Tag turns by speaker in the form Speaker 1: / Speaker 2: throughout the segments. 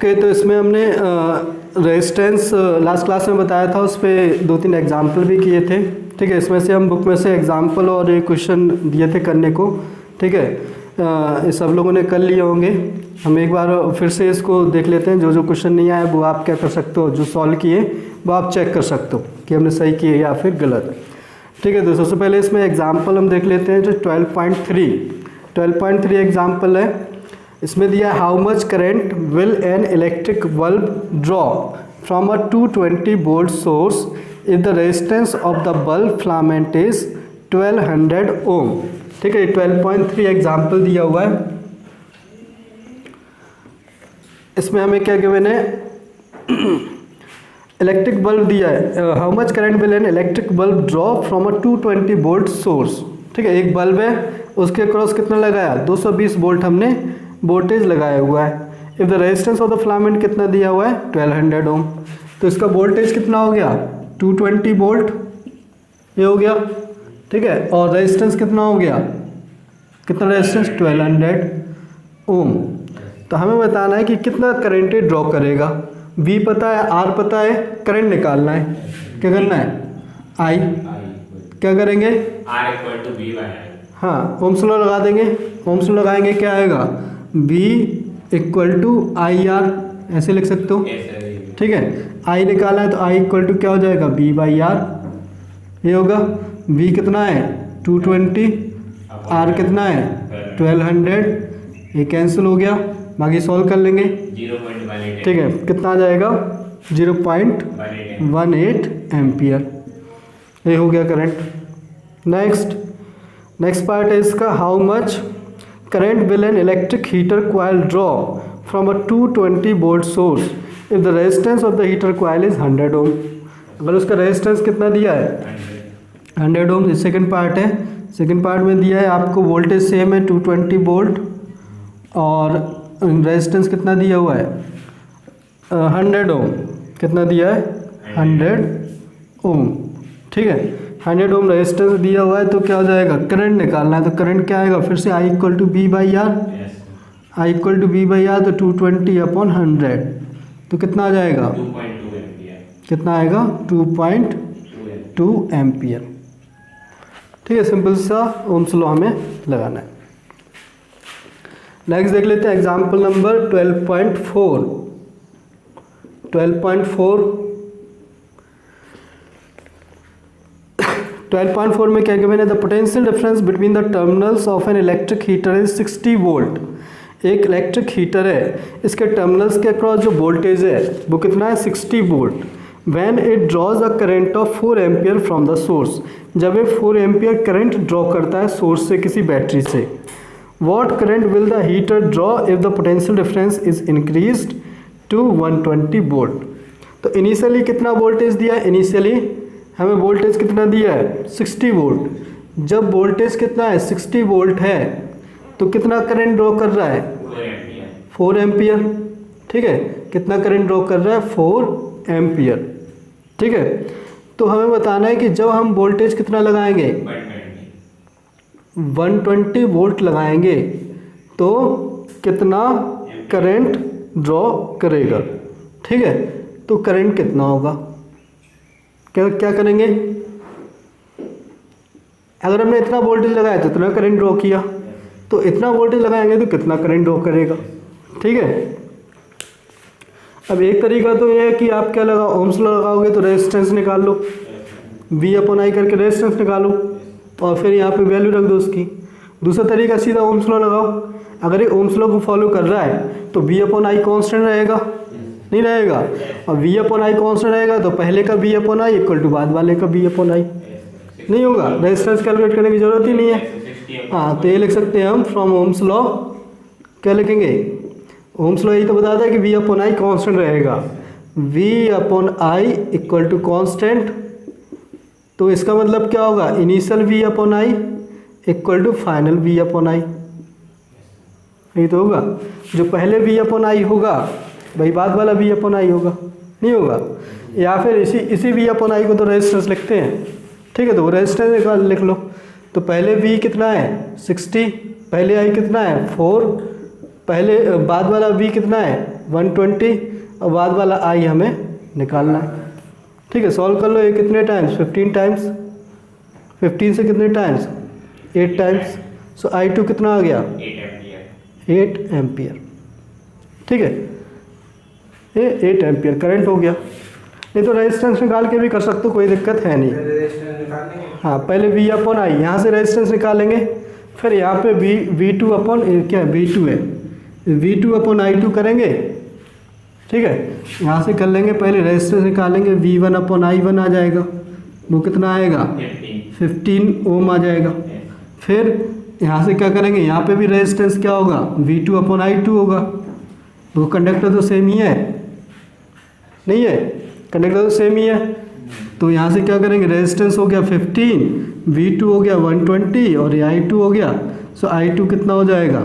Speaker 1: Okay, तो इसमें हमने रेजिस्टेंस लास्ट क्लास में बताया था, उस पर 2-3 एग्जाम्पल भी किए थे। ठीक है, इसमें से हम बुक में से एग्जाम्पल और एक क्वेश्चन दिए थे करने को। ठीक है, ये सब लोगों ने कर लिए होंगे। हम एक बार फिर से इसको देख लेते हैं। जो जो क्वेश्चन नहीं आया वो आप क्या कर सकते हो, जो सॉल्व किए वो आप चेक कर सकते हो कि हमने सही किए या फिर गलत। ठीक है, तो सबसे पहले इसमें एग्जाम्पल हम देख लेते हैं। जो 12.3 एग्जाम्पल है, इसमें दिया how much current will an electric bulb draw from a 220 volt source if the resistance of the bulb filament is 1200 ओम। ठीक है, 12.3 एग्जाम्पल दिया हुआ है। इसमें हमें क्या गिवन है, इलेक्ट्रिक बल्ब दिया है। How much current will an electric bulb draw from a 220 volt source. ठीक है, एक बल्ब है, उसके क्रॉस कितना लगाया, 220 वोल्ट हमने वोल्टेज लगाया हुआ है। If the resistance of the filament कितना दिया हुआ है, 1200 ओम। तो इसका वोल्टेज कितना हो गया, 220 वोल्ट, ये हो गया। ठीक है, और रेजिस्टेंस कितना हो गया, कितना रेजिस्टेंस, 1200 ओम। तो हमें बताना है कि कितना करंट ड्रॉ करेगा। V पता है, R पता है, करंट निकालना है। क्या करना है, I। क्या करेंगे,
Speaker 2: R equal to V by I।
Speaker 1: हाँ, ओम्स लॉ लगा देंगे। ओम्स लॉ लगाएंगे, क्या आएगा, V equal to I R, ऐसे लिख सकते हो। ठीक है, I निकाला है तो I इक्वल टू क्या हो जाएगा, V बाई आर, ये होगा। V कितना है, 220, R कितना है, 1200, ये कैंसिल हो गया। बाकी सॉल्व कर लेंगे।
Speaker 2: 0.18।
Speaker 1: ठीक है, कितना आ जाएगा, 0.18 एम्पियर, ये हो गया करंट। नेक्स्ट पार्ट है इसका, how much current will an electric heater coil draw from a 220 volt source if the resistance of the heater coil is 100 ओम। अगर उसका रेजिस्टेंस कितना दिया है, 100 ओम। ये सेकंड पार्ट है। सेकंड पार्ट में दिया है आपको वोल्टेज सेम है 220 वोल्ट और रेजिस्टेंस कितना दिया हुआ है, 100 ओम। कितना दिया है, 100 ओम। ठीक है, 100 ओम रेजिस्टेंस दिया हुआ है, तो क्या हो जाएगा, करंट निकालना है। तो करंट क्या आएगा, फिर से I equal to B by R. I equal to B by R, तो 220 अपॉन 100, तो कितना आ जाएगा,
Speaker 2: 2.2 एम्पियर।
Speaker 1: कितना आएगा, 2.2 एम्पियर। ठीक है, सिंपल सा ओम्स लॉ हमें लगाना है। नेक्स्ट देख लेते हैं एग्जाम्पल नंबर 12.4। 12.4 में क्या गिवन है, the potential difference between the terminals of an electric heater is 60 volt. एक इलेक्ट्रिक हीटर है, इसके टर्मिनल्स के अक्रॉस जो वोल्टेज है वो कितना है, 60 volt. When it draws a current of 4 ampere from the source, जब ये 4 एम्पियर करंट ड्रॉ करता है सोर्स से, किसी बैटरी से। What current will the heater draw if the potential difference is increased to 120 volt? तो इनिशियली कितना voltage दिया है, इनिशियली हमें वोल्टेज कितना दिया है, 60 वोल्ट। जब वोल्टेज कितना है, 60 वोल्ट है, तो कितना करंट ड्रॉ कर रहा है, 4 एम्पियर। ठीक है, कितना करंट ड्रॉ कर रहा है, 4 एम्पियर। ठीक है, तो हमें बताना है कि जब हम वोल्टेज कितना लगाएंगे, 120 वोल्ट लगाएंगे तो कितना करंट ड्रॉ करेगा। ठीक है, तो करंट कितना होगा, क्या करेंगे, अगर हमने इतना वोल्टेज लगाया तो इतना करंट ड्रॉ किया, तो इतना वोल्टेज लगाएंगे तो कितना करंट ड्रॉ करेगा। ठीक है, अब एक तरीका तो ये है कि आप क्या लगाओ, ओम्स लॉ लगाओगे तो रेजिस्टेंस निकाल लो, V अपॉन आई करके रेजिस्टेंस निकालो और फिर यहाँ पे वैल्यू रख दो उसकी। दूसरा तरीका सीधा ओम्स लॉ लगाओ। अगर ये ओम्स लॉ को फॉलो कर रहा है तो V अपॉन आई कॉन्स्टेंट रहेगा, नहीं रहेगा, और V अपॉन आई कॉन्स्टेंट रहेगा तो पहले का V upon I equal to बाद वाले का V अपॉन आई, नहीं होगा, रेजिस्टेंस कैलकुलेट करने की जरूरत ही नहीं है। हाँ, तो ये लिख सकते हैं हम फ्रॉम ओम्स लॉ, क्या लिखेंगे, ओम्स लॉ यही तो बताता है कि V अपॉन आई कॉन्स्टेंट रहेगा, V upon I equal to constant. तो इसका मतलब क्या होगा, initial V upon I equal to final V upon I, यही तो होगा। जो पहले V अपॉन आई होगा वही बाद वाला V अपॉन आई होगा, नहीं होगा। या फिर इसी V अपॉन आई को तो रेजिस्टेंस लिखते हैं। ठीक है, तो वो रेजिस्टेंस लिख लो। तो पहले V कितना है, 60, पहले I कितना है, 4, पहले बाद वाला V कितना है, 120 और बाद वाला आई हमें निकालना है। ठीक है, सॉल्व कर लो। ये कितने टाइम्स? 15 टाइम्स। 15 से कितने टाइम्स? 8 टाइम्स। सो I2 कितना आ गया?
Speaker 2: 8 एम्पियर।
Speaker 1: 8 एम्पियर। ठीक है, ये 8 एम्पियर करंट हो गया। नहीं तो रेजिस्टेंस निकाल के भी कर सकते हो, कोई दिक्कत है नहीं। हाँ, पहले V अपॉन आई, यहाँ से रेजिस्टेंस निकालेंगे, फिर यहाँ पे V2 अपॉन क्या V2 है, V2 अपॉन I2 करेंगे। ठीक है, यहाँ से कर लेंगे, पहले रेजिस्टेंस निकालेंगे, V1 अपॉन I1 आ जाएगा, वो कितना आएगा? 15 ओम आ जाएगा। फिर यहाँ से क्या करेंगे, यहाँ पे भी रेजिस्टेंस क्या होगा? V2 अपॉन I2 होगा। वो कंडक्टर तो सेम ही है, नहीं है? कंडक्टर तो सेम ही है। तो यहाँ से क्या करेंगे, रेजिस्टेंस हो गया 15, V2 हो गया 120 और ये I2 हो गया। सो I2 कितना हो जाएगा?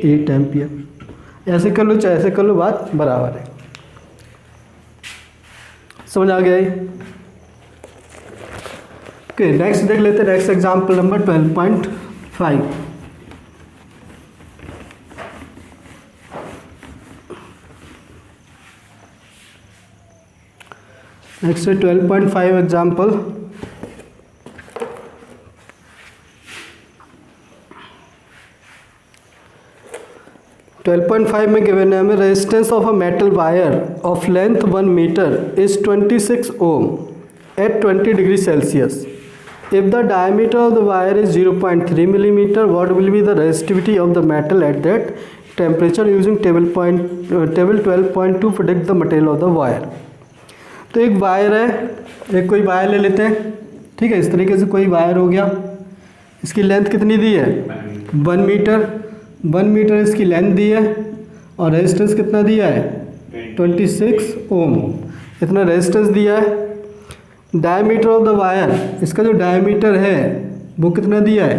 Speaker 1: 8 एम्पियर। ऐसे कर लो चाहे ऐसे कर लो, बात बराबर है। समझ आ गया ये? ओके, नेक्स्ट देख लेते हैं। Next example number 12.5। नेक्स्ट है 12.5 एग्जाम्पल। में गिवन है हमें resistance of a metal wire of length 1 metre is 26 ohm at 20 degree Celsius. If the diameter of the wire is 0.3 millimetre, what will be the resistivity of the metal at that temperature using table 12.2 predict the material of the wire. तो एक wire है, एक कोई wire ले लेते हैं। ठीक है, इस तरीके से कोई वायर हो गया। इसकी लेंथ कितनी दी है? 1 मीटर। 1 मीटर इसकी लेंथ दी है और रेजिस्टेंस कितना दिया है? 26 ओम। इतना रेजिस्टेंस दिया है। डायमीटर ऑफ द वायर, इसका जो डायमीटर है वो कितना दिया है?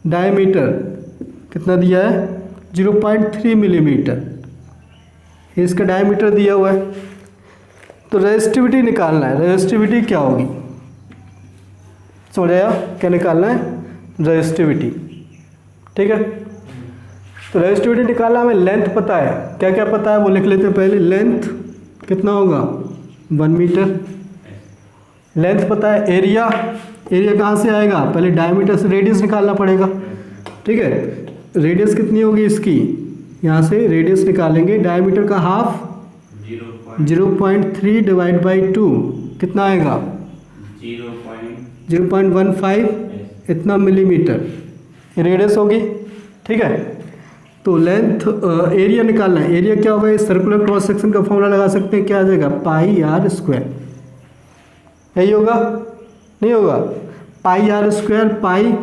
Speaker 1: डायमीटर कितना दिया है? 0.3 मिलीमीटर। इसका डायमीटर दिया हुआ है। तो रेजिस्टिविटी निकालना है। रेजिस्टिविटी क्या होगी? समझ आया? क्या निकालना है? रेजिस्टिविटी। ठीक है, तो रेजिस्टिविटी निकालना, हमें लेंथ पता है। क्या क्या पता है वो लिख लेते हैं पहले। लेंथ कितना होगा? 1 मीटर। लेंथ पता है। एरिया, एरिया कहाँ से आएगा? पहले डायमीटर से रेडियस निकालना पड़ेगा। ठीक है, रेडियस कितनी होगी इसकी? यहाँ से रेडियस निकालेंगे, डायमीटर का हाफ 0.3 डिवाइड बाई 2 कितना आएगा? 0.15 इतना मिलीमीटर रेडियस होगी। ठीक है, तो लेंथ एरिया निकालना है। एरिया क्या होगा? इस सर्कुलर क्रॉस सेक्शन का फॉर्मूला लगा सकते हैं, क्या आ जाएगा? पाई आर स्क्वायर। यही होगा? नहीं होगा? पाई आर स्क्वायर, पाई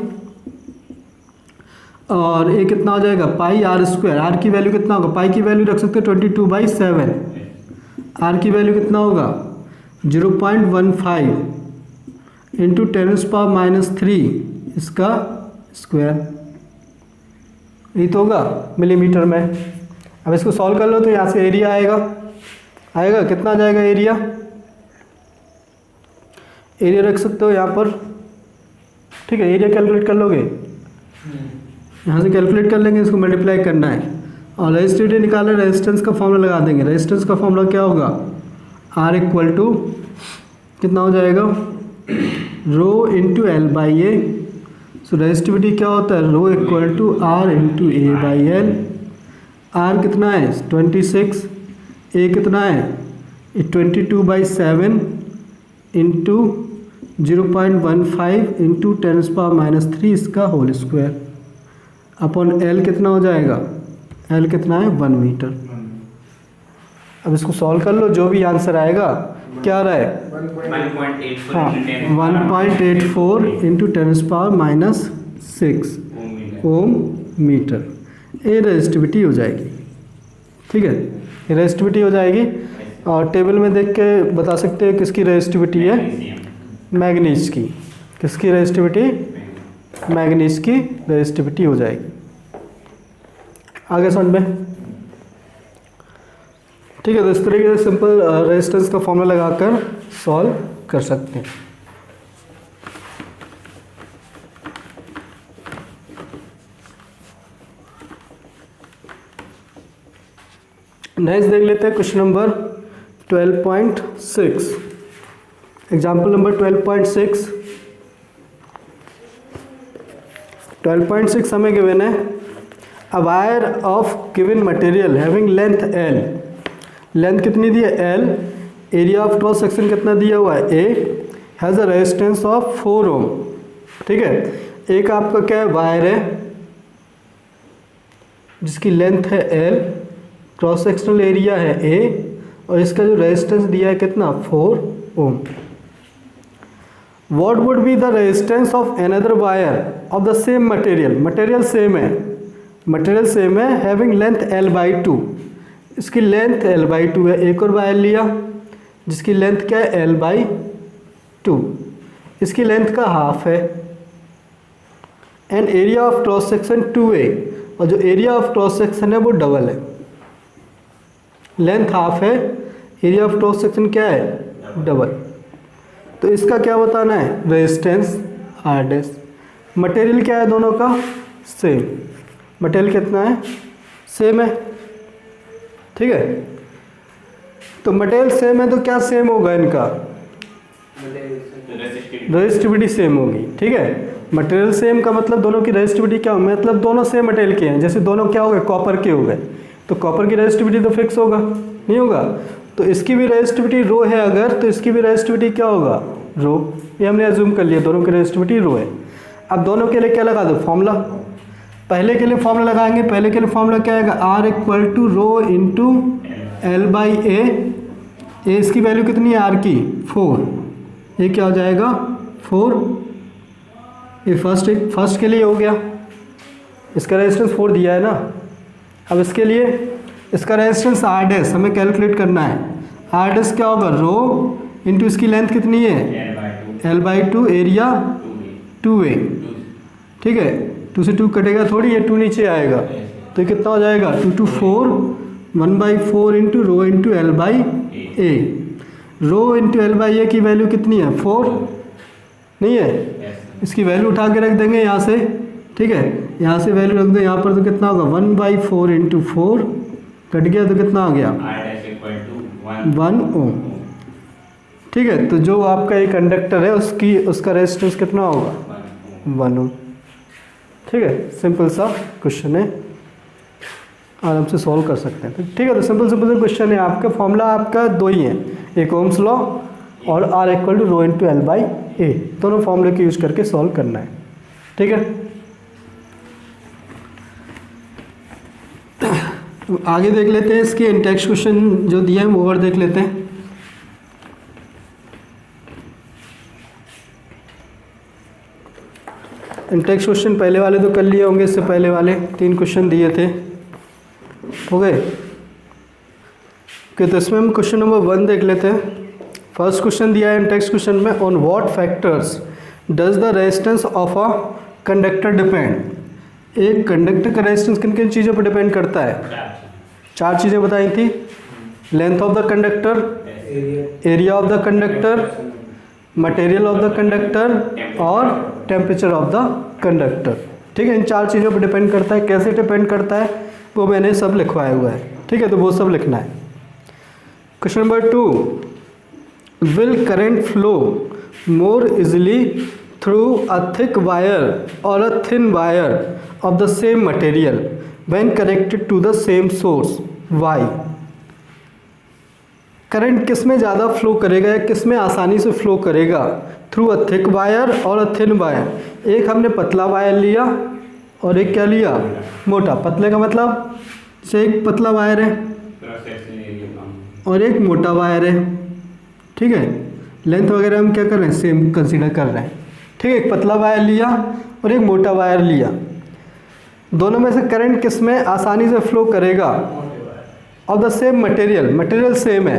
Speaker 1: और ये कितना हो जाएगा? पाई आर स्क्वायर। आर की वैल्यू कितना होगा? पाई की वैल्यू रख सकते हैं 22/7। आर की वैल्यू कितना होगा? 0.15 इंटू 10⁻³ इसका स्क्वायर। यही तो होगा मिलीमीटर में। अब इसको सॉल्व कर लो तो यहाँ से एरिया आएगा कितना आ जाएगा? एरिया रख सकते हो यहाँ पर। ठीक है, एरिया कैलकुलेट कर लोगे, यहाँ से कैलकुलेट कर लेंगे, इसको मल्टीप्लाई करना है और रेजिस्टिविटी निकालना। रेजिस्टेंस का फॉर्मूला लगा देंगे। रेजिस्टेंस का फॉर्मूला क्या होगा? R इक्वल टू कितना हो जाएगा? Rho into L by A. So resistivity क्या होता है? Rho equal to R into A by L. R कितना है? 26। ए कितना है? 22/7 इंटू 0.15 इंटू 10⁻³ इसका होल स्क्वायर अपॉन एल कितना हो जाएगा? एल कितना है? 1 मीटर। अब इसको सॉल्व कर लो, जो भी आंसर आएगा क्या आ रहा है?
Speaker 2: 1.84
Speaker 1: हाँ, 1.84 इंटू 10⁻6 ओम मीटर। ये रेजिस्टिविटी हो जाएगी। ठीक है, ये रेजिस्टिविटी हो जाएगी और टेबल में देख के बता सकते हैं किसकी रेजिस्टिविटी है? मैग्नीज की। किसकी रेजिस्टिविटी? मैग्नीज की रेजिस्टिविटी हो जाएगी। आगे समझ में? ठीक है, तो इस तरीके से सिंपल रेजिस्टेंस का फॉर्मूला लगाकर सॉल्व कर सकते हैं। नेक्स्ट देख लेते हैं क्वेश्चन नंबर 12.6। Example number 12.6। 12.6 हमें गिवन है a wire of given material having length L. Length कितनी दी है L, area of cross section कितना दिया हुआ है ए, हैज़ अ रेजिस्टेंस ऑफ 4 ओम। ठीक है, एक आपका क्या है वायर है जिसकी लेंथ है एल, क्रॉस सेक्शनल एरिया है ए, और इसका जो रेजिस्टेंस दिया है कितना 4 ohm. What would be the resistance of another wire of the same material. Material same है, मटेरियल सेम है, हैविंग लेंथ l/2। इसकी लेंथ l/2 है। एक और वायर लिया जिसकी लेंथ क्या है l/2, इसकी लेंथ का हाफ है। And area of cross section 2a, और जो एरिया ऑफ क्रॉस सेक्शन है वो डबल है। लेंथ हाफ है, एरिया ऑफ क्रॉस सेक्शन क्या है डबल। तो इसका क्या बताना है रेजिस्टेंस आर डैश। मटेरियल क्या है दोनों का सेम, मटेरियल कितना है सेम है। ठीक है, तो मटेरियल सेम है तो क्या सेम होगा इनका रेजिस्टिविटी सेम होगी। ठीक है, मटेरियल सेम का मतलब दोनों की रेजिस्टिविटी क्या होगी, मतलब दोनों सेम मटेरियल के हैं। जैसे दोनों क्या हो गए कॉपर के हो गए, तो कॉपर की रेजिस्टिविटी तो फिक्स होगा नहीं होगा। तो इसकी भी रेजिस्टिविटी रो है अगर, तो इसकी भी रेजिस्टिविटी क्या होगा रो। ये हमने एज्यूम कर लिया दोनों की रेजिस्टिविटी रो है। अब दोनों के लिए क्या लगा दो फॉर्मूला। पहले के लिए फॉर्मूला लगाएंगे, पहले के लिए फॉर्मूला क्या आएगा R = रो इंटू L/A। ए इसकी वैल्यू कितनी है R की 4, ये क्या हो जाएगा 4। ये फर्स्ट के लिए हो गया, इसका रेजिस्टेंस 4 दिया है ना। अब इसके लिए इसका रेजिस्टेंस R डैश हमें कैलकुलेट करना है। R डैश क्या होगा रो इंटू इसकी लेंथ कितनी है l/2, एरिया 2a। ठीक है, 2 से 2 कटेगा थोड़ी, ये 2 नीचे आएगा तो ये कितना हो जाएगा 2 to 4 1/4 into rho into L/A। Rho into L/A की वैल्यू कितनी है 4 नहीं है, इसकी वैल्यू उठा के रख देंगे यहाँ से। ठीक है, यहाँ से वैल्यू रख दो यहाँ पर, तो कितना होगा 1/4 इंटू 4 कट गया तो कितना आ गया 1 ओम। ठीक है, तो जो आपका एक कंडक्टर है उसका रेजिस्टेंस कितना होगा 1 ओम। ठीक है, सिंपल सा क्वेश्चन है, आराम से सॉल्व कर सकते हैं। ठीक है, तो सिंपल क्वेश्चन है। आपका फॉर्मूला आपका दो ही है, एक ओम्स लॉ और R = रो इंटू L/A। दोनों फॉर्मूले के यूज करके सॉल्व करना है। ठीक है, आगे देख लेते हैं इसके इंटेक्स्ट क्वेश्चन जो दिए हैं वो और देख लेते हैं। इंटेक्स्ट क्वेश्चन पहले वाले तो कर लिए होंगे, इससे पहले वाले 3 क्वेश्चन दिए थे, हो गए। तो इसमें हम क्वेश्चन नंबर 1 देख लेते हैं। फर्स्ट क्वेश्चन दिया है इंटेक्स्ट क्वेश्चन में, on what factors does the resistance of a conductor depend. एक कंडक्टर का रेजिस्टेंस किन किन चीज़ों पर डिपेंड करता है 4 चीज़ें बताई थी। Length of the conductor, area of the conductor, material of the conductor और टेम्परेचर ऑफ द कंडक्टर। ठीक है, इन 4 चीज़ों पर डिपेंड करता है। कैसे डिपेंड करता है वो मैंने सब लिखवाया हुआ है। ठीक है, तो वो सब लिखना है। Question number 2, will current flow more easily through a thick wire और a thin wire of the same material when connected to the same source why. Current किस में ज़्यादा फ्लो करेगा या किस में आसानी से फ्लो करेगा थ्रू अ थिक वायर और अ थिन वायर। एक हमने पतला वायर लिया और एक क्या लिया मोटा। पतले का मतलब जैसे एक पतला वायर है और एक मोटा वायर है। ठीक है, लेंथ वगैरह हम क्या कर रहे हैं सेम कंसीडर कर रहे हैं। ठीक है, एक पतला वायर लिया और एक मोटा वायर लिया। दोनों में से करंट किस में आसानी से फ्लो करेगा of the same material. Material same है,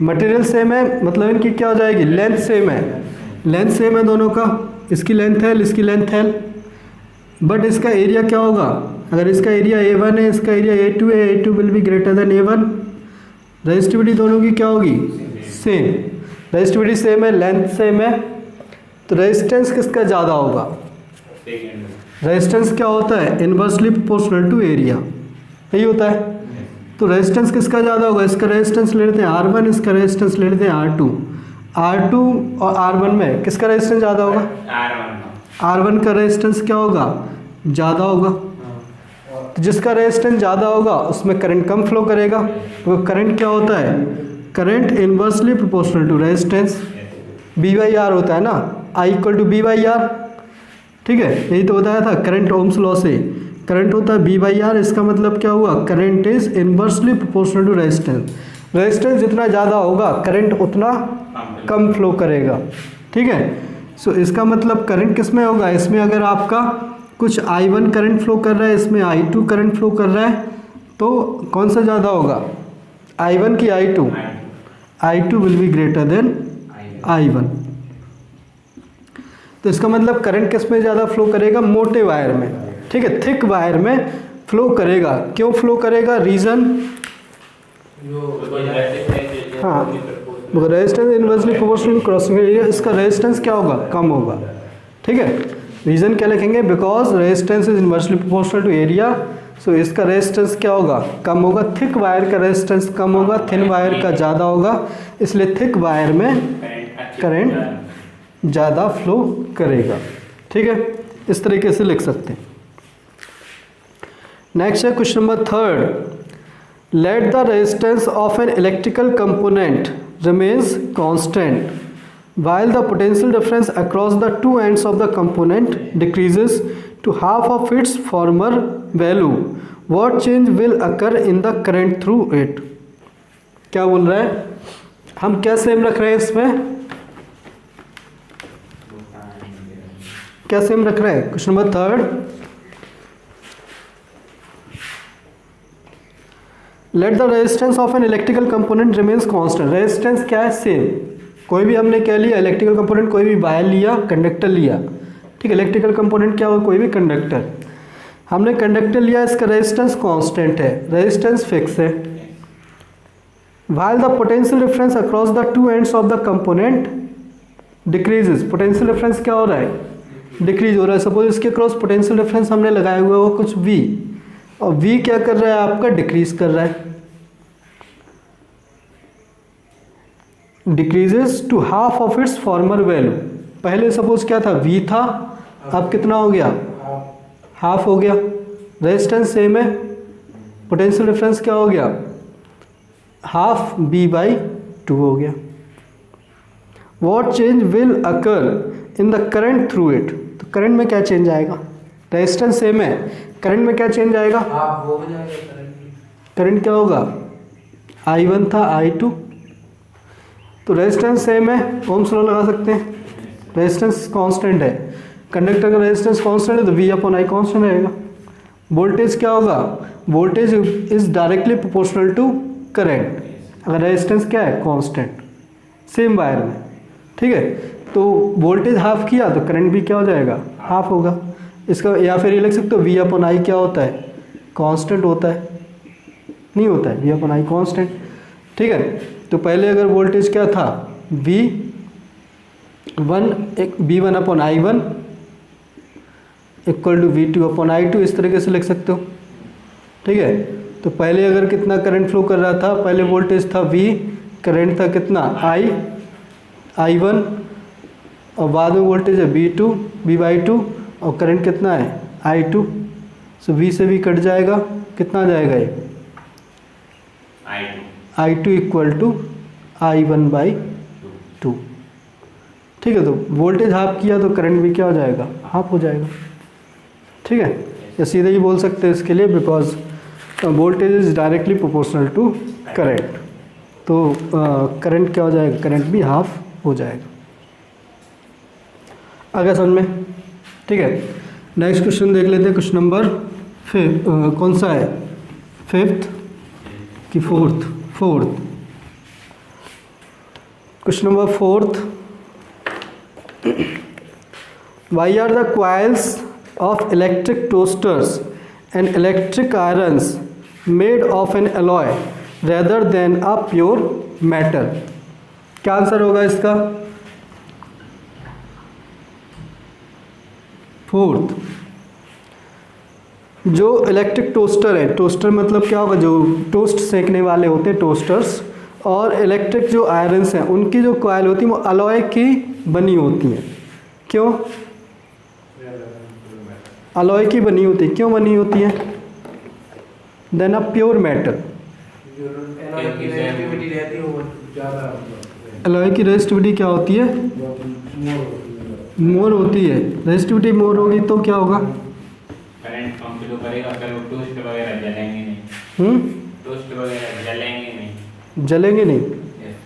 Speaker 1: मटेरियल सेम है मतलब इनकी क्या हो जाएगी लेंथ सेम है। लेंथ सेम है दोनों का, इसकी लेंथ है इसकी लेंथ है, बट इसका एरिया क्या होगा। अगर इसका एरिया A1 है इसका एरिया A2 है, A2 will be greater than A1। Resistivity दोनों की क्या होगी सेम, रेजिस्टिविटी सेम है, लेंथ सेम है, तो रेजिस्टेंस किसका ज़्यादा होगा। रेजिस्टेंस क्या होता है इन्वर्सली प्रोपोर्शनल टू एरिया, यही होता है। तो रेजिस्टेंस किसका ज़्यादा होगा, इसका रेजिस्टेंस ले लेते हैं R1, इसका रेजिस्टेंस ले लेते हैं R2। R2 और R1 में किसका रेजिस्टेंस ज़्यादा होगा, R1 का रेजिस्टेंस क्या होगा, ज़्यादा होगा। तो जिसका रेजिस्टेंस ज़्यादा होगा उसमें करंट कम फ्लो करेगा। तो करंट क्या होता है, current inversely proportional to resistance, B/R होता है ना, I = B/R। ठीक है, यही तो बताया था करंट ओम्स लॉ से, करंट होता है B/R। इसका मतलब क्या हुआ, current is inversely proportional to resistance. Resistance जितना ज़्यादा होगा करंट उतना कम फ्लो करेगा। ठीक है, सो इसका मतलब करंट किस में होगा, इसमें अगर आपका कुछ I1 करंट फ्लो कर रहा है, इसमें I2 करंट फ्लो कर रहा है, तो कौन सा ज़्यादा होगा, I1 की I2? I2 will be greater than I1। तो इसका मतलब करंट किस में ज़्यादा फ्लो करेगा, मोटे वायर में। ठीक है, थिक वायर में फ्लो करेगा। क्यों फ्लो करेगा, रीज़न, हाँ, resistance inversely proportional crossing area, इसका रेजिस्टेंस क्या होगा, कम होगा। ठीक है, रीज़न क्या लिखेंगे, because resistance is inversely proportional to area, so इसका रेजिस्टेंस क्या होगा, कम होगा। थिक वायर का रेजिस्टेंस कम होगा, थिन वायर का ज़्यादा होगा, इसलिए थिक वायर में करंट ज़्यादा फ्लो करेगा। ठीक है, इस तरीके से लिख सकते हैं। नेक्स्ट है question number 3, let the resistance of an electrical component remains constant while the potential difference across the two ends of the component decreases to half of its former value. What change will occur in the current through it? क्या बोल रहा है, हम क्या same रख रहे हैं इसमें, क्या सेम रख रहे हैं, question number 3, let the resistance of an electrical component remains constant. Resistance क्या है, सेम। कोई भी हमने क्या लिया, इलेक्ट्रिकल कंपोनेंट, कोई भी वायर लिया, कंडक्टर लिया। ठीक है, इलेक्ट्रिकल कंपोनेंट क्या हो, कोई भी कंडक्टर, हमने कंडक्टर लिया, इसका रेजिस्टेंस कांस्टेंट है, रेजिस्टेंस फिक्स है। While the potential difference across the two ends of the component decreases, potential difference क्या हो रहा है, डिक्रीज हो रहा है। सपोज इसके क्रॉस पोटेंशियल डिफरेंस हमने लगाया हुआ है वो कुछ V, और V क्या कर रहा है आपका, डिक्रीज कर रहा है, decreases to half of its former value. पहले सपोज क्या था, V था, अब कितना हो गया, हाफ हो गया। रेजिस्टेंस सेम है, पोटेंशियल डिफरेंस क्या हो गया, हाफ B/2 हो गया। What change will occur in the current through it, तो करंट में क्या चेंज आएगा, रेजिस्टेंस सेम है, करंट में क्या चेंज आएगा, करंट क्या होगा, I1 था I2, तो रेजिस्टेंस सेम है, ओम्स लॉ लगा सकते हैं, रेजिस्टेंस कांस्टेंट है, कंडक्टर का रेजिस्टेंस कांस्टेंट है तो V/I कांस्टेंट रहेगा। वोल्टेज क्या होगा, voltage is directly proportional to current, अगर रेजिस्टेंस क्या है, कांस्टेंट, सेम वायर में। ठीक है, तो वोल्टेज हाफ किया तो करंट भी क्या हो जाएगा, हाफ होगा। इसका या फिर ये लिख सकते हो V/I क्या होता है, कांस्टेंट होता है, नहीं होता है, V/I कांस्टेंट। ठीक है, तो पहले अगर वोल्टेज क्या था, V1 V1/I1 equal to V2/I2, इस तरीके से लिख सकते हो। ठीक है, तो पहले अगर कितना करंट फ्लो कर रहा था, पहले वोल्टेज था V, करंट था कितना I1, और बाद में वोल्टेज है V2 V/2, और करंट कितना है I2। सो V से V कट जाएगा, कितना आ जाएगा ये, I2 इक्वल टू I1/2। ठीक है, तो वोल्टेज हाफ किया तो करंट भी क्या हो जाएगा, हाफ हो जाएगा। ठीक है, या सीधे ही बोल सकते हैं इसके लिए, because voltage is directly proportional to current, तो करंट क्या हो जाएगा, करंट भी हाफ हो जाएगा। आगे समझ में। ठीक है, नेक्स्ट क्वेश्चन देख लेते हैं, क्वेश्चन नंबर कौन सा है, 5th कि 4th, 4th। Question number 4th, why are the coils of electric toasters and electric irons made of an alloy rather than a pure metal. क्या आंसर होगा इसका, 4th, जो इलेक्ट्रिक टोस्टर है, toaster मतलब क्या होगा, जो टोस्ट सेकने वाले होते हैं टोस्टर्स, और इलेक्ट्रिक जो आयरन्स हैं उनकी जो कॉइल होती है वो अलॉय की बनी होती हैं। क्यों अलॉय की बनी होती है, क्यों बनी होती है? Then a pure metal. Alloy की रेजिस्टिविटी क्या होती है? मोर होती है। रेजिस्टिविटी मोर होगी तो क्या होगा?
Speaker 2: करंट कम फ्लो करेगा, फिर वो टोस्ट वगैरह जलेंगे नहीं। टोस्ट वगैरह जलेंगे नहीं।
Speaker 1: जलेंगे नहीं?
Speaker 2: Yes.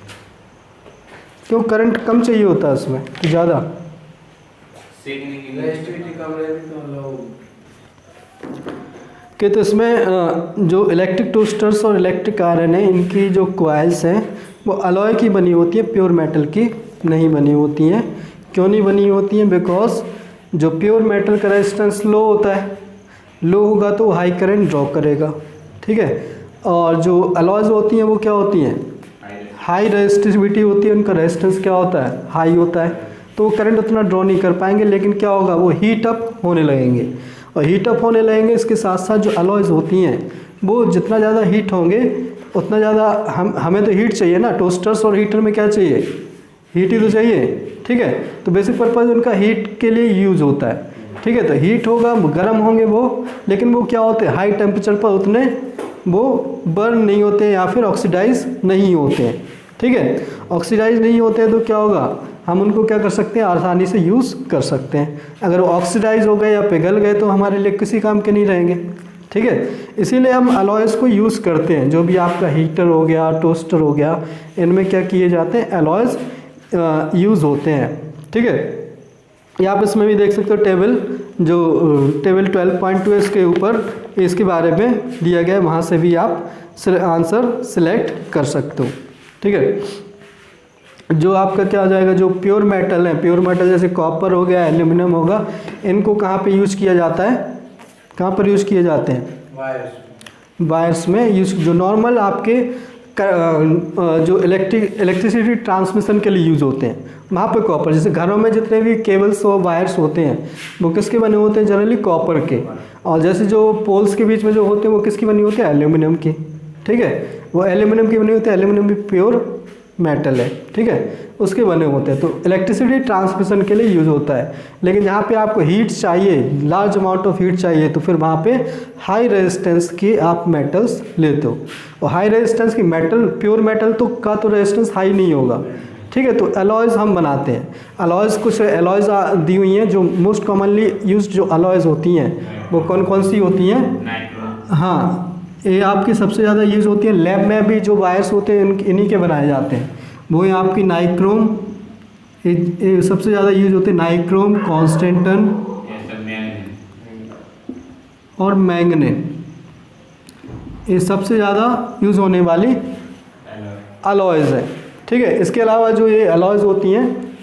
Speaker 1: क्यों? करंट कम चाहिए होता है उसमें कि ज़्यादा?
Speaker 2: सेकने की
Speaker 3: रेजिस्टिविटी कम रहेगी तो लोग
Speaker 1: कि तो इसमें जो इलेक्ट्रिक टोस्टर्स और इलेक्ट्रिक आयरन है इनकी जो कॉइल्स हैं वो अलॉय की बनी होती है, प्योर मेटल की नहीं बनी होती हैं। क्यों नहीं बनी होती हैं? बिकॉज जो प्योर मेटल का रेजिस्टेंस लो होता है, लो होगा तो हाई करंट ड्रॉ करेगा, ठीक है। और जो अलॉयज होती हैं वो क्या होती हैं? हाई रेजिस्टिविटी होती है, उनका रेजिस्टेंस क्या होता है? हाई होता है, तो वो करंट उतना ड्रॉ नहीं कर पाएंगे, लेकिन क्या होगा, वो हीट अप होने लगेंगे। और हीट अप होने लगेंगे, इसके साथ साथ जो अलॉयज होती हैं वो जितना ज़्यादा हीट होंगे उतना ज़्यादा हमें तो हीट चाहिए ना, टोस्टर्स और हीटर में क्या चाहिए? हीट ही तो चाहिए, ठीक है। तो बेसिक पर्पज़ उनका हीट के लिए यूज़ होता है, ठीक है। तो हीट होगा, गर्म होंगे वो, लेकिन वो क्या होते हैं, हाई टेम्परेचर पर उतने वो बर्न नहीं होते हैं या फिर ऑक्सीडाइज नहीं होते हैं, ठीक है। ऑक्सीडाइज नहीं होते हैं तो क्या होगा, हम उनको क्या कर सकते हैं, आसानी से यूज़ कर सकते हैं। अगर वो ऑक्सीडाइज हो गए या पिघल गए तो हमारे लिए किसी काम के नहीं रहेंगे, ठीक है। इसीलिए हम अलॉयज़ को यूज़ करते हैं। जो भी आपका हीटर हो गया, टोस्टर हो गया, इनमें क्या किए जाते हैं, अलॉयज़ यूज़ होते हैं, ठीक है। या आप इसमें भी देख सकते हो टेबल, जो टेबल 12.2 इसके ऊपर इसके बारे में दिया गया है, वहाँ से भी आप आंसर सिलेक्ट कर सकते हो, ठीक है। जो आपका क्या हो जाएगा, जो प्योर मेटल है, प्योर मेटल जैसे कॉपर हो गया, एल्यूमिनियम होगा, इनको कहाँ पे यूज़ किया जाता है? कहाँ पर यूज़ किए जाते हैं? वायर्स में यूज़। जो नॉर्मल आपके जो इलेक्ट्रिसिटी ट्रांसमिशन के लिए यूज़ होते हैं वहाँ पे कॉपर, जैसे घरों में जितने भी केबल्स और वायर्स होते हैं वो किसके बने होते हैं? जनरली कॉपर के। और जैसे जो पोल्स के बीच में जो होते हैं वो किसकी बनी होती है? एल्यूमिनियम की, ठीक है। वो एल्यूमिनियम की बनी होती है, एल्यूमिनियम भी प्योर मेटल है, ठीक है, उसके बने होते हैं। तो इलेक्ट्रिसिटी ट्रांसमिशन के लिए यूज़ होता है। लेकिन जहाँ पे आपको हीट चाहिए, लार्ज अमाउंट ऑफ हीट चाहिए, तो फिर वहाँ पे हाई रेजिस्टेंस की आप मेटल्स लेते हो। और हाई रेजिस्टेंस की मेटल, प्योर मेटल तो का तो रेजिस्टेंस हाई नहीं होगा, ठीक है। तो अलॉयज़ हम बनाते हैं। अलॉयज़ कुछ अलॉयज़ दी हुई हैं जो मोस्ट कॉमनली यूज्ड जो अलॉयज़ होती हैं वो कौन कौन सी होती हैं?
Speaker 2: नाइट्रो।
Speaker 1: हाँ, ये आपकी सबसे ज़्यादा यूज़ होती है। लैब में भी जो वायर्स होते हैं इन्हीं के बनाए जाते हैं। वो है आपकी नाइक्रोम, ये सबसे ज़्यादा यूज़ होते हैं। नाइक्रोम, कॉन्स्टेंटन और मैंगनीज, ये सबसे ज़्यादा यूज़ होने वाली अलॉयज़ है, ठीक है। इसके अलावा जो ये अलॉयज़ होती हैं,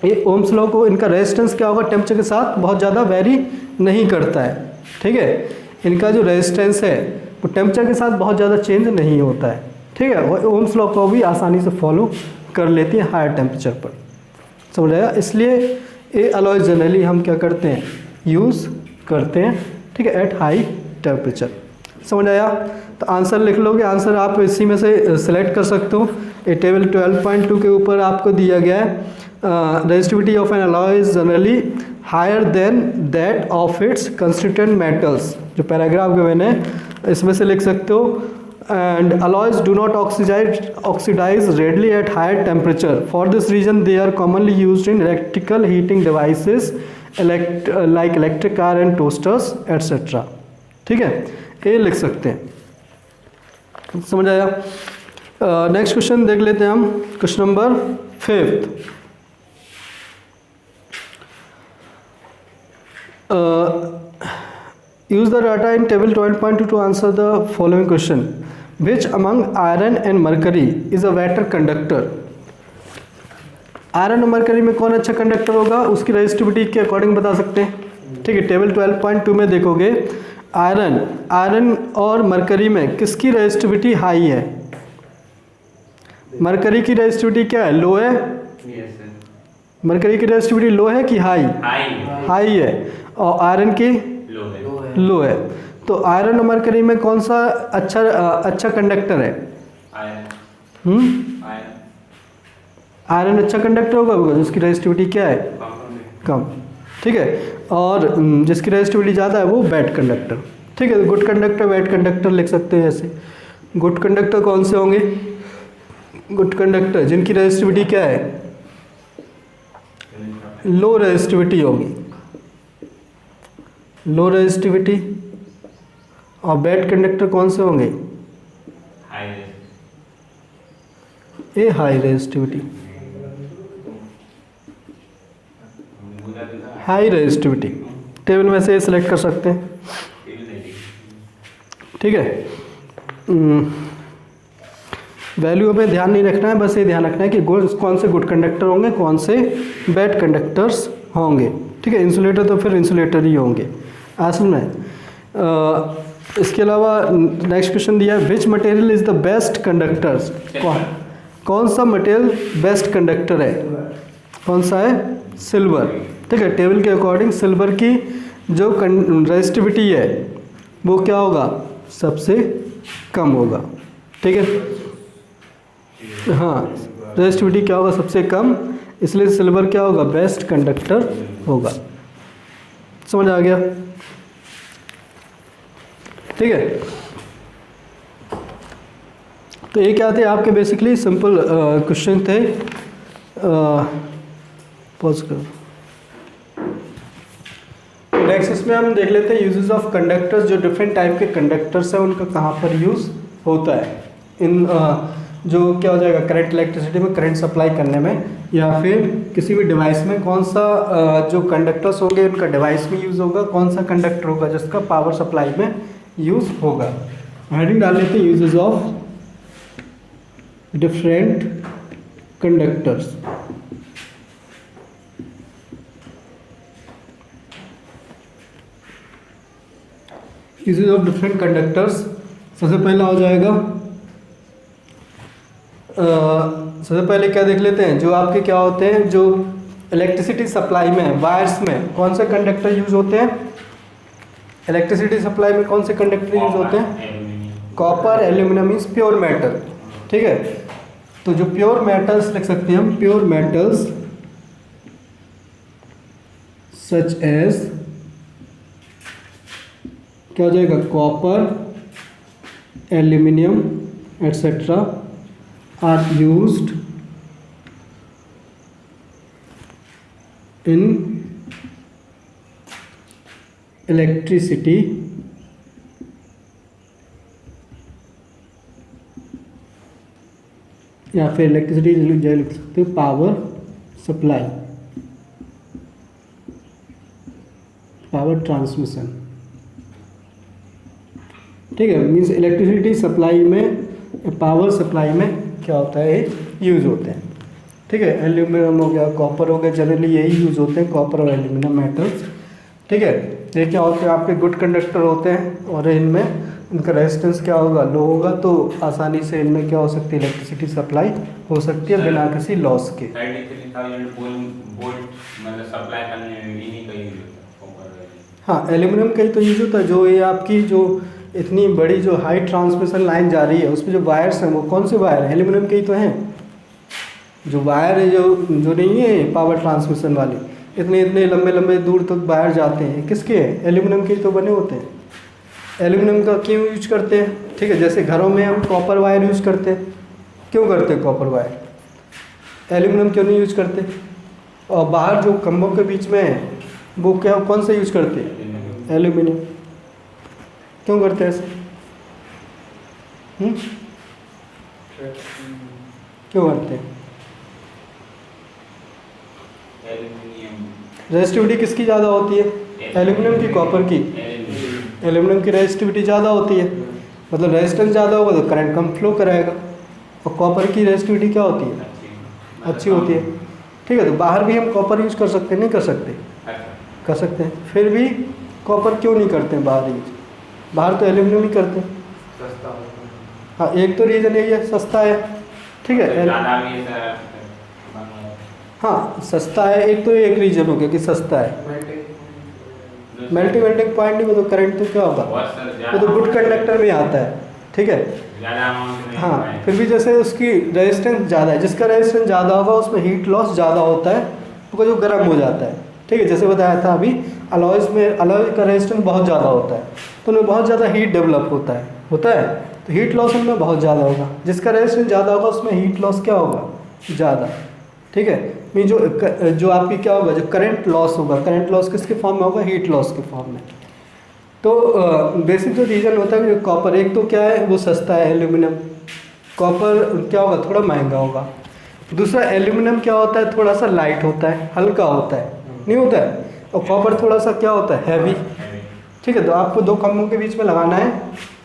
Speaker 1: ये ओम्स लॉ को, इनका रेजिस्टेंस क्या होगा, टेम्परेचर के साथ बहुत ज़्यादा वेरी नहीं करता है, ठीक है। इनका जो रेजिस्टेंस है वो टेम्परेचर के साथ बहुत ज़्यादा चेंज नहीं होता है, ठीक है। और ओम्स लॉ को भी आसानी से फॉलो कर लेती है हायर टेम्परेचर पर, समझ आया। इसलिए ये अलॉय जनरली हम क्या करते हैं, यूज़ करते हैं, ठीक है, एट हाई टेम्परेचर, समझ आया। तो आंसर लिख लोगे, आंसर आप इसी में से सिलेक्ट कर सकते हो। ये टेबल 12.2 के ऊपर आपको दिया गया है, resistivity of an alloy is generally higher than that of its constituent metals. जो पैराग्राफ के मैंने इसमें से लिख सकते हो। And alloys do not oxidise readily at higher temperature, for this reason they are commonly used in electrical heating devices like electric car and toasters etcetera, ठीक है, ये लिख सकते हैं, समझ आया। नेक्स्ट क्वेश्चन देख लेते हैं हम, question number 5th। use the data in table 12.2 to answer the following question. Which among iron and mercury is a better conductor? Iron और मरकरी में कौन अच्छा कंडक्टर होगा, उसकी रेजिस्टिविटी के अकॉर्डिंग बता सकते हैं, ठीक है। टेबल 12.2 में देखोगे आयरन और मरकरी में किसकी रेजिस्टिविटी हाई है? मरकरी की रेजिस्टिविटी क्या है, लो है। मरकरी की रेजिस्टिविटी लो है कि हाई? हाई है। और आयरन की लो है। तो आयरन और मरकरी में कौन सा अच्छा कंडक्टर है?
Speaker 2: आयरन
Speaker 1: आयरन अच्छा कंडक्टर होगा जिसकी रेजिस्टिविटी क्या है? कम। ठीक है। और जिसकी रेजिस्टिविटी ज़्यादा है वो बैड कंडक्टर। ठीक है, गुड कंडक्टर बैड कंडक्टर लिख सकते हैं ऐसे। गुड कंडक्टर कौन से होंगे? गुड कंडक्टर जिनकी रेजिस्टिविटी क्या है? लो रेजिस्टिविटी होगी, लो रेजिस्टिविटी। और बैड कंडक्टर कौन से होंगे? A high resistivity, high resistivity. Table में से सिलेक्ट कर सकते हैं। ठीक है, वैल्यू हमें ध्यान नहीं रखना है, बस ये ध्यान रखना है कि कौन से गुड कंडक्टर होंगे, कौन से बैड कंडक्टर्स होंगे। ठीक है, इंसुलेटर तो फिर इंसुलेटर ही होंगे असल में। इसके अलावा नेक्स्ट क्वेश्चन दिया है, which material is the best conductors? कौन सा मटेरियल बेस्ट कंडक्टर है? कौन सा है? सिल्वर। ठीक है, टेबल के अकॉर्डिंग सिल्वर की जो रेजिस्टिविटी है वो क्या होगा? सबसे कम होगा। ठीक है, हाँ, रेजिस्टिविटी क्या होगा? सबसे कम, इसलिए सिल्वर क्या होगा? बेस्ट कंडक्टर होगा। समझ आ गया? ठीक है, तो ये क्या थे आपके बेसिकली सिंपल क्वेश्चन थे। पॉज करो। नेक्स्ट इसमें हम देख लेते हैं यूजेस ऑफ कंडक्टर्स। जो डिफरेंट टाइप के कंडक्टर्स हैं उनका कहाँ पर यूज़ होता है इन जो क्या हो जाएगा करंट इलेक्ट्रिसिटी में करंट सप्लाई करने में, या फिर किसी भी डिवाइस में कौन सा जो कंडक्टर्स होंगे उनका डिवाइस में यूज़ होगा, कौन सा कंडक्टर होगा जिसका पावर सप्लाई में यूज़ होगा। हेडिंग डाल लेते हैं uses of different conductors. Uses of different conductors. सबसे पहला हो जाएगा सबसे पहले क्या देख लेते हैं, जो आपके क्या होते हैं, जो इलेक्ट्रिसिटी सप्लाई में वायर्स में कौन से कंडक्टर यूज होते हैं? इलेक्ट्रिसिटी सप्लाई में कौन से कंडक्टर यूज होते हैं? Copper, aluminium means pure metal. ठीक है, तो जो प्योर मेटल्स लिख सकते हैं हम, प्योर मेटल्स सच एज क्या हो जाएगा? Copper, aluminium etcetera are used in electricity या फिर इलेक्ट्रिसिटी लिख सकते हो पावर सप्लाई, पावर ट्रांसमिशन। ठीक है, मीन्स इलेक्ट्रिसिटी सप्लाई में, पावर सप्लाई में क्या होता है, यूज़ होते हैं। ठीक है, एल्यूमिनियम हो गया, कॉपर हो गया, जनरली यही यूज़ होते हैं, कॉपर और एल्यूमिनियम मेटल्स। ठीक है, ये क्या होते हैं आपके गुड कंडक्टर होते हैं और इनमें इनका रेजिस्टेंस क्या होगा? लो होगा, तो आसानी से इनमें क्या हो सकती है? इलेक्ट्रिसिटी सप्लाई हो सकती है बिना किसी लॉस के। हाँ, एल्यूमिनियम का ही तो यूज होता है। जो ये आपकी जो इतनी बड़ी जो हाई ट्रांसमिशन लाइन जा रही है उसमें जो वायर्स हैं वो कौन से वायर हैं? एल्यूमिनियम के ही तो हैं। जो वायर है जो नहीं है पावर ट्रांसमिशन वाले, इतने इतने लंबे लंबे दूर तक वायर जाते हैं, किसके हैं? एल्यूमिनियम के ही तो बने होते हैं। एल्यूमिनियम का क्यों यूज करते हैं? ठीक है, जैसे घरों में हम कॉपर वायर यूज करते हैं, क्यों करते हैं कॉपर वायर? एल्यूमिनियम क्यों नहीं यूज करते? और बाहर जो खंभों के बीच में है वो क्या, कौन सा यूज करते हैं? एल्यूमिनियम। क्यों करते हैं ऐसे? क्यों करते हैं? रेजिस्टिविटी किसकी ज़्यादा होती है? एल्यूमिनियम की, कॉपर की? एल्यूमिनियम की रेजिस्टिविटी ज़्यादा होती है, मतलब रेजिस्टेंस ज़्यादा होगा तो करंट कम फ्लो कराएगा। और कॉपर की रेजिस्टिविटी क्या होती है? अच्छी होती है। ठीक है, तो बाहर भी हम कॉपर यूज कर सकते हैं, नहीं कर सकते? कर सकते हैं। फिर भी कॉपर क्यों नहीं करते हैं बाहर यूज? बाहर तो एल्यूमिनियम ही करते हैं।
Speaker 3: सस्ता होता है।
Speaker 1: हाँ, एक तो रीज़न यही है, सस्ता है। ठीक है, हाँ सस्ता है, एक तो एक रीज़न हो गया कि सस्ता है। मेल्टिंग पॉइंट नहीं, वो तो करंट तो क्या होगा,
Speaker 2: बहुत सर
Speaker 1: वो तो गुड कंडक्टर में आता है, ठीक है।
Speaker 2: ज़्यादा अमाउंट में
Speaker 1: हाँ, फिर भी जैसे उसकी रेजिस्टेंस ज़्यादा है, जिसका रेजिस्टेंस ज़्यादा होगा उसमें हीट लॉस ज़्यादा होता है, तो जो गर्म हो जाता है, ठीक है। जैसे बताया था अभी, अलॉयज़ में अलॉय का रेजिस्टेंस बहुत ज़्यादा होता है, तो उनमें बहुत ज़्यादा हीट डेवलप होता है, तो हीट लॉस उनमें बहुत ज़्यादा होगा। जिसका रेजिस्टेंस ज़्यादा होगा उसमें हीट लॉस क्या होगा, ज़्यादा, ठीक है। मीन जो आपकी क्या होगा, जो करंट लॉस होगा, करंट लॉस किसके फॉर्म में होगा, हीट लॉस के फॉर्म में। तो बेसिक जो रीज़न होता है कि कॉपर, एक तो क्या है वो सस्ता है एल्यूमिनियम, कॉपर क्या होगा थोड़ा महंगा होगा। दूसरा एल्यूमिनियम क्या होता है, थोड़ा सा लाइट होता है, हल्का होता है, नहीं होता है, और कॉपर थोड़ा सा क्या होता है, हैवी, ठीक है। तो आपको दो खंभों के बीच में लगाना है,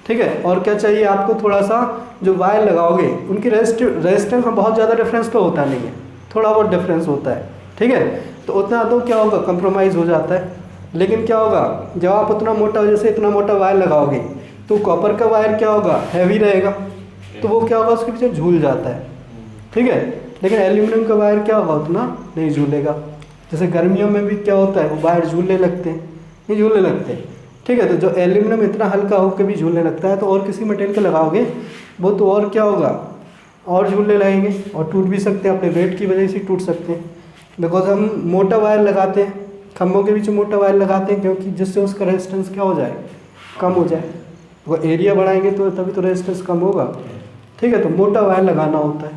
Speaker 1: ठीक है। और क्या चाहिए आपको, थोड़ा सा जो वायर लगाओगे उनकी रेजिस्टेंस में बहुत ज़्यादा डिफरेंस तो होता नहीं है, थोड़ा बहुत डिफरेंस होता है, ठीक है। तो उतना तो क्या होगा, कंप्रोमाइज़ हो जाता है। लेकिन क्या होगा, जब आप उतना मोटा, जैसे इतना मोटा वायर लगाओगे तो कॉपर का वायर क्या होगा, हैवी रहेगा, तो वो क्या होगा, उसके पीछे झूल जाता है, ठीक है। लेकिन एल्यूमिनियम का वायर क्या होगा, उतना नहीं झूलेगा। जैसे गर्मियों में भी क्या होता है, वो वायर झूलने लगते हैं, नहीं झूलने लगते, ठीक है। तो जो एल्यूमिनियम इतना हल्का होकर भी झूलने लगता है, तो और किसी मटेरियल का लगाओगे वो तो और क्या होगा, और झूलने लगेंगे, और टूट भी सकते हैं, अपने वेट की वजह से टूट सकते हैं। बिकॉज हम मोटा वायर लगाते हैं, खम्भों के बीच में मोटा वायर लगाते हैं, क्योंकि जिससे उसका रेजिस्टेंस क्या हो जाए, कम हो जाए। वो एरिया बढ़ाएंगे तो तभी तो रेजिस्टेंस कम होगा, ठीक है। तो मोटा वायर लगाना होता है,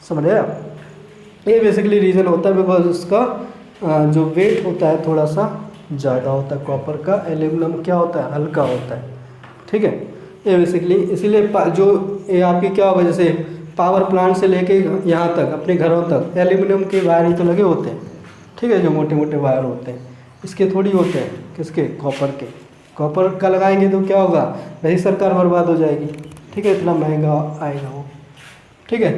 Speaker 1: समझ रहे आप। ये बेसिकली रीज़न होता है, बिकॉज उसका जो वेट होता है थोड़ा सा ज़्यादा होता है कॉपर का, एल्यूमिनियम क्या होता है, हल्का होता है, ठीक है। ये बेसिकली इसीलिए जो ये आपकी क्या होगा, जैसे पावर प्लांट से लेके यहाँ तक अपने घरों तक एल्यूमिनियम के वायर ही तो लगे होते हैं, ठीक है। जो मोटे मोटे वायर होते हैं इसके थोड़ी होते हैं, किसके, कॉपर के। कॉपर का लगाएंगे तो क्या होगा, वही सरकार बर्बाद हो जाएगी, ठीक है, इतना महंगा आएगा वो, ठीक है।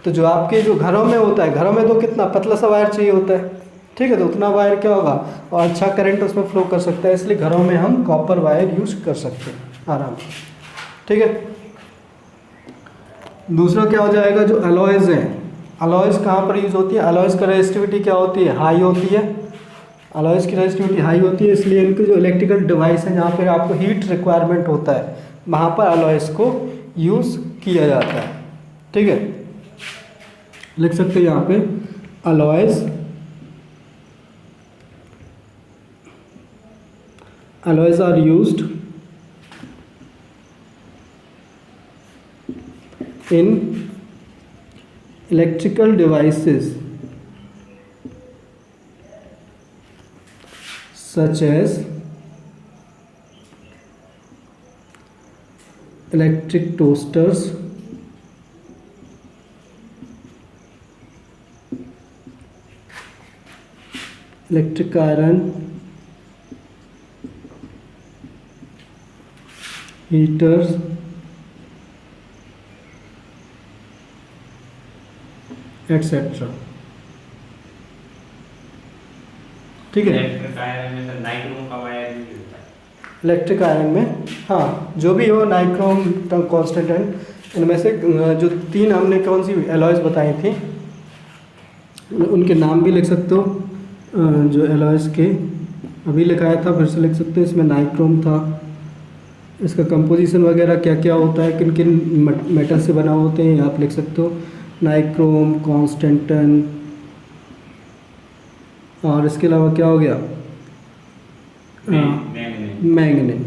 Speaker 1: तो जो आपके जो घरों में होता है, घरों में तो कितना पतला सा वायर चाहिए होता है, ठीक है। तो उतना वायर क्या होगा, और अच्छा करंट उसमें फ्लो कर सकता है, इसलिए घरों में हम कॉपर वायर यूज कर सकते हैं आराम से, ठीक है। दूसरा क्या हो जाएगा, जो अलॉयज़ हैं, अलॉयज़ कहाँ पर यूज़ होती है, अलॉयज़ का रेजिस्टिविटी क्या होती है, हाई होती है। अलॉयज़ की रेजिस्टिविटी हाई होती है, इसलिए इनके जो इलेक्ट्रिकल डिवाइस हैं, जहाँ पर आपको हीट रिक्वायरमेंट होता है, वहाँ पर अलॉयज़ को यूज़ किया जाता है, ठीक है। लिख सकते हैं यहाँ पे alloys, alloys are used in electrical devices such as electric toasters, electric iron, heaters, etcetera, ठीक है।
Speaker 2: इलेक्ट्रिक आयरन में सर नाइक्रोम का वायर यूज होता है।
Speaker 1: इलेक्ट्रिक आयरन में हाँ, जो भी हो, नाइक्रोम, कांस्टेंट, इनमें से जो तीन हमने कौन सी एलॉयज़ बताई थी उनके नाम भी लिख सकते हो। जो एलॉयज़ के अभी लिखाया था, फिर से लिख सकते हो। इसमें नाइक्रोम था, इसका कंपोजिशन वगैरह क्या क्या होता है, किन किन मेटल से बना होते हैं, आप लिख सकते हो। नाइक्रोम, कांस्टेंटन, और इसके अलावा क्या हो गया, मैंगनीज,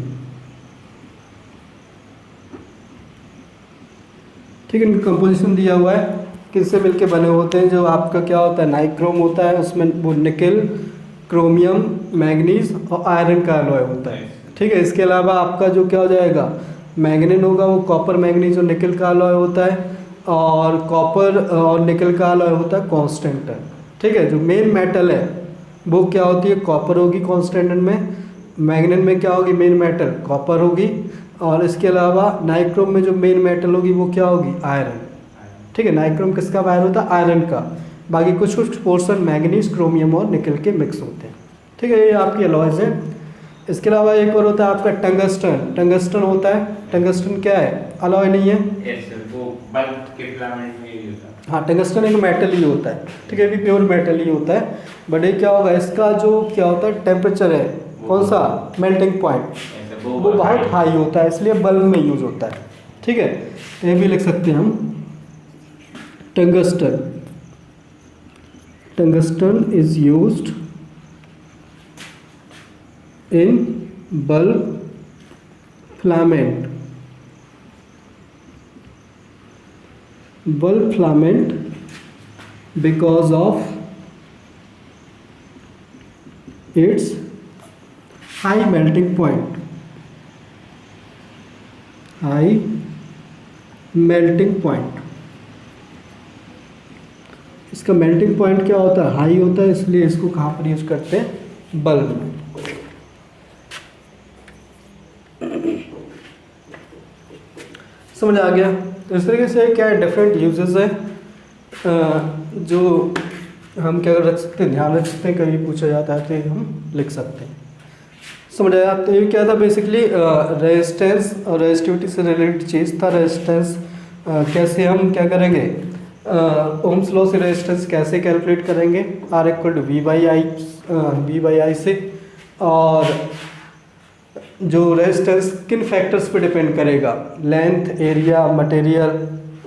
Speaker 1: ठीक है। इनका कंपोजिशन दिया हुआ है, किससे मिलके बने होते हैं। जो आपका क्या होता है, नाइक्रोम होता है, उसमें वो निकेल, क्रोमियम, मैंगनीज और आयरन का अलॉय होता है, ठीक है। इसके अलावा आपका जो क्या हो जाएगा, मैंगनीज होगा, वो कॉपर, मैंगनीज और निकल का अलॉय होता है, और कॉपर और निकल का अलॉय होता है कांस्टेंटन, ठीक है। जो मेन मेटल है वो क्या होती है, कॉपर होगी कांस्टेंटन में, मैंगनीज में क्या होगी, मेन मेटल कॉपर होगी, और इसके अलावा नाइक्रोम में जो मेन मेटल होगी वो क्या होगी, आयरन, ठीक है। नाइक्रोम किसका वायर होता है, आयरन का। बाकी कुछ कुछ पोर्शन मैंगनीज, क्रोमियम और निकल के मिक्स होते हैं, ठीक है। ये आपकी अलॉयज़ है। इसके अलावा एक और होता है आपका टंगस्टन। टंगस्टन होता है, टंगस्टन क्या है, अलॉय नहीं है,
Speaker 2: वो बल्ब के फिलामेंट में यूज होता है।
Speaker 1: हाँ, टंगस्टन एक मेटल ही होता है, ठीक है, भी प्योर मेटल ही होता है। बट ये क्या होगा, इसका जो क्या होता है टेम्परेचर है कौन सा मेल्टिंग पॉइंट,
Speaker 2: ऐसे
Speaker 1: वो बहुत हाई होता है, इसलिए बल्ब में यूज होता है। ठीक है, ये भी लिख सकते हैं हम tungsten. Tungsten is used in bulb filament. Bulb filament because of its high melting point. High melting point. इसका मेल्टिंग पॉइंट क्या होता है? हाई होता है, इसलिए इसको कहाँ पर यूज करते हैं? बल्ब में। समझ आ गया? तो इस तरीके से क्या है, डिफरेंट यूजेस है जो हम क्या रख सकते हैं, ध्यान रख सकते हैं, कभी पूछा जाता है तो हम लिख सकते हैं। समझ आया? तो ये क्या था बेसिकली, रेजिस्टेंस और रेजिस्टिविटी से रिलेटेड चीज़ था। रेजिस्टेंस कैसे हम क्या करेंगे, ओम्स लॉ से रेजिस्टेंस कैसे कैलकुलेट करेंगे, R = V/I से, और जो रेजिस्टेंस किन फैक्टर्स पे डिपेंड करेगा, लेंथ, एरिया, मटेरियल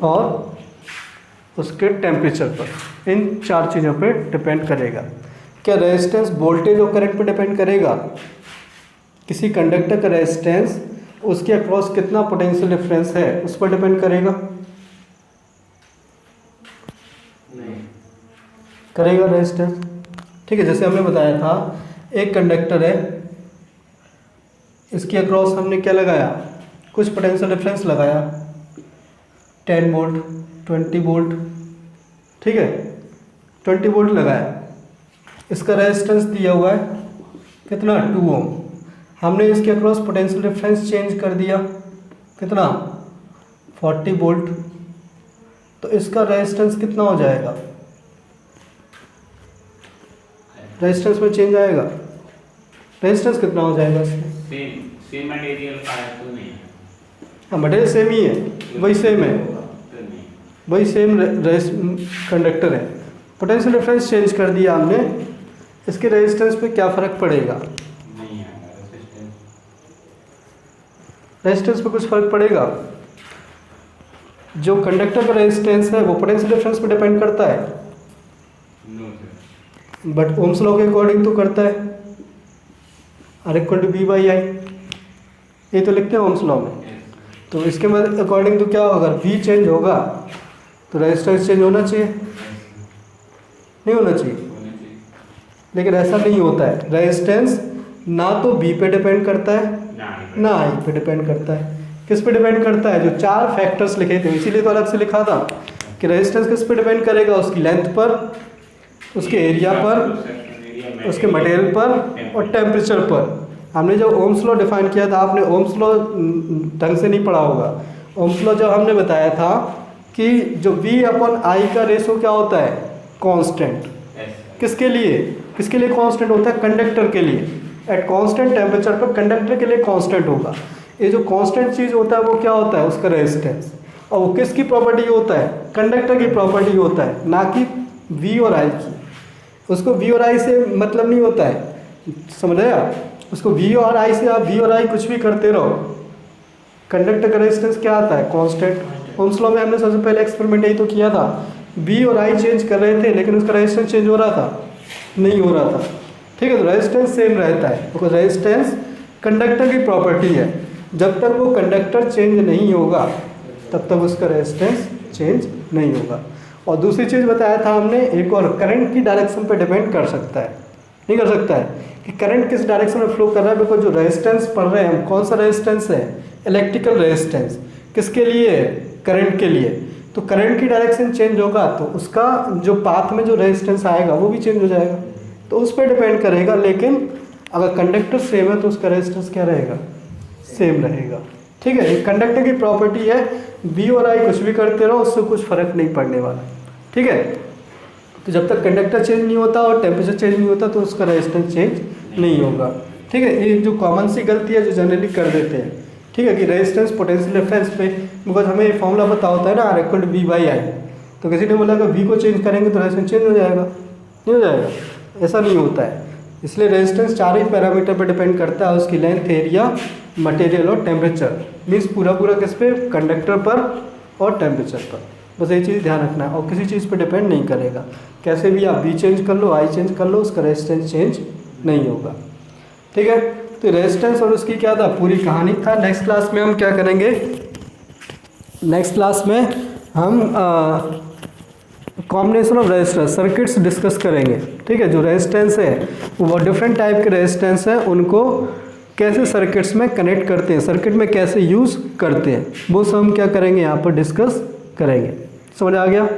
Speaker 1: और उसके टेम्परेचर पर, इन 4 चीज़ों पे डिपेंड करेगा। क्या रेजिस्टेंस वोल्टेज और करंट पे डिपेंड करेगा? किसी कंडक्टर का रेजिस्टेंस उसके अक्रॉस कितना पोटेंशियल डिफरेंस है उस पर डिपेंड करेगा?
Speaker 2: नहीं
Speaker 1: करेगा रेजिस्टेंस। ठीक है, जैसे हमने बताया था एक कंडक्टर है, इसके अक्रॉस हमने क्या लगाया, कुछ पोटेंशियल डिफरेंस लगाया, 10 वोल्ट, 20 वोल्ट, ठीक है, 20 वोल्ट लगाया। इसका रेजिस्टेंस दिया हुआ है कितना, 2 ओम। हमने इसके अक्रॉस पोटेंशियल डिफरेंस चेंज कर दिया, कितना, 40 वोल्ट। तो इसका रेजिस्टेंस कितना हो जाएगा, रेजिस्टेंस में चेंज आएगा, रेजिस्टेंस कितना हो जाएगा इसमें?
Speaker 2: सेम मटेरियल का है तो नहीं है।
Speaker 1: हाँ, मटेरियल सेम ही है, वही सेम है,
Speaker 2: तो नहीं
Speaker 1: वही सेम कंडक्टर है। पोटेंशियल डिफरेंस चेंज कर दिया हमने, इसके रेजिस्टेंस पे क्या फ़र्क पड़ेगा?
Speaker 2: नहीं आएगा रेजिस्टेंस।
Speaker 1: रेजिस्टेंस पे कुछ फ़र्क पड़ेगा? जो कंडक्टर का रेजिस्टेंस है वो पोटेंशियल डिफरेंस पे डिपेंड करता है,
Speaker 2: no sir.
Speaker 1: But ohm's law के अकॉर्डिंग तो करता है, R = V/I, ये तो लिखते हैं ओम्स लॉ में। तो इसके अकॉर्डिंग तो क्या होगा, अगर V चेंज होगा तो रेजिस्टेंस चेंज होना चाहिए, नहीं होना चाहिए?
Speaker 2: होने चाहिए।
Speaker 1: लेकिन ऐसा नहीं होता है, रेजिस्टेंस ना तो V पे डिपेंड करता है ना I पे डिपेंड करता है। किस पे डिपेंड करता है? जो 4 फैक्टर्स लिखे थे, इसीलिए तो अलग से लिखा था कि रेजिस्टेंस किस पे डिपेंड करेगा, उसकी लेंथ पर, उसके एरिया पर, उसके मटेरियल पर और टेम्परेचर पर। हमने जो ओम्स लॉ डिफाइन किया था, आपने ओम्स लॉ ढंग से नहीं पढ़ा होगा। ओम्स लॉ जब हमने बताया था कि जो V/I का रेशो क्या होता है, कांस्टेंट। किसके लिए कांस्टेंट होता है? कंडक्टर के लिए। एट कांस्टेंट टेम्परेचर पर कंडक्टर के लिए कांस्टेंट होगा। ये जो कांस्टेंट चीज़ होता है वो क्या होता है, उसका रेजिस्टेंस। और वो किसकी प्रॉपर्टी होता है? कंडक्टर की प्रॉपर्टी होता है, ना कि V और I की। उसको V और I से मतलब नहीं होता है, समझ आया? उसको V और I से आप V और I कुछ भी करते रहो, कंडक्टर का रेजिस्टेंस क्या आता है, कांस्टेंट। ओम्स लॉ में हमने सबसे पहले एक्सपेरिमेंट यही तो किया था, V और I चेंज कर रहे थे लेकिन उसका रेजिस्टेंस चेंज हो रहा था, नहीं हो रहा था। ठीक है, तो रेजिस्टेंस सेम रहता है, तो रेजिस्टेंस कंडक्टर की प्रॉपर्टी है। जब तक वो कंडक्टर चेंज नहीं होगा तब तक उसका रेजिस्टेंस चेंज नहीं होगा। और दूसरी चीज़ बताया था हमने, एक और, करंट की डायरेक्शन पर डिपेंड कर सकता है, नहीं कर सकता है कि करंट किस डायरेक्शन में फ्लो कर रहा है। बिकॉज जो रेजिस्टेंस पढ़ रहे हैं हम, कौन सा रेजिस्टेंस है, इलेक्ट्रिकल रेजिस्टेंस। किसके लिए? करंट के लिए। तो करंट की डायरेक्शन चेंज होगा तो उसका जो पाथ में जो रेजिस्टेंस आएगा वो भी चेंज हो जाएगा, तो उस पर डिपेंड करेगा। लेकिन अगर कंडक्टर सेम है तो उसका रेजिस्टेंस क्या रहेगा, सेम रहेगा। ठीक है, ये कंडक्टर की प्रॉपर्टी है। V और I कुछ भी करते रहो, उससे कुछ फ़र्क नहीं पड़ने वाला। ठीक है, तो जब तक कंडक्टर चेंज नहीं होता और टेम्परेचर चेंज नहीं होता तो उसका रेजिस्टेंस चेंज नहीं होगा। ठीक है, ये जो कॉमन सी गलती है जो जनरली कर देते हैं, ठीक है, कि रेजिस्टेंस पोटेंशियल डिफरेंस पे, बिकॉज हमें ये फॉर्मूला पता होता है ना, R = V/I। तो किसी ने बोला कि V को चेंज करेंगे तो रेजिस्टेंस चेंज हो जाएगा, नहीं हो जाएगा, ऐसा नहीं होता है। इसलिए रेजिस्टेंस चार ही पैरामीटर पर डिपेंड करता है, उसकी लेंथ, एरिया, मटेरियल और टेम्परेचर। मीन्स पूरा किस पे, कंडक्टर पर और टेम्परेचर पर। बस ये चीज़ ध्यान रखना है, और किसी चीज़ पे डिपेंड नहीं करेगा। कैसे भी आप V चेंज कर लो, I चेंज कर लो, उसका रेजिस्टेंस चेंज नहीं होगा। ठीक है, तो रेजिस्टेंस और उसकी क्या था, पूरी कहानी था। नेक्स्ट क्लास में हम क्या करेंगे, नेक्स्ट क्लास में हम combination of resistance circuits discuss करेंगे। ठीक है, जो रेजिस्टेंस है वो डिफरेंट टाइप के रेजिस्टेंस है, उनको कैसे सर्किट्स में कनेक्ट करते हैं, सर्किट में कैसे यूज़ करते हैं, वो सब हम क्या करेंगे यहाँ पर डिस्कस करेंगे। समझ आ गया?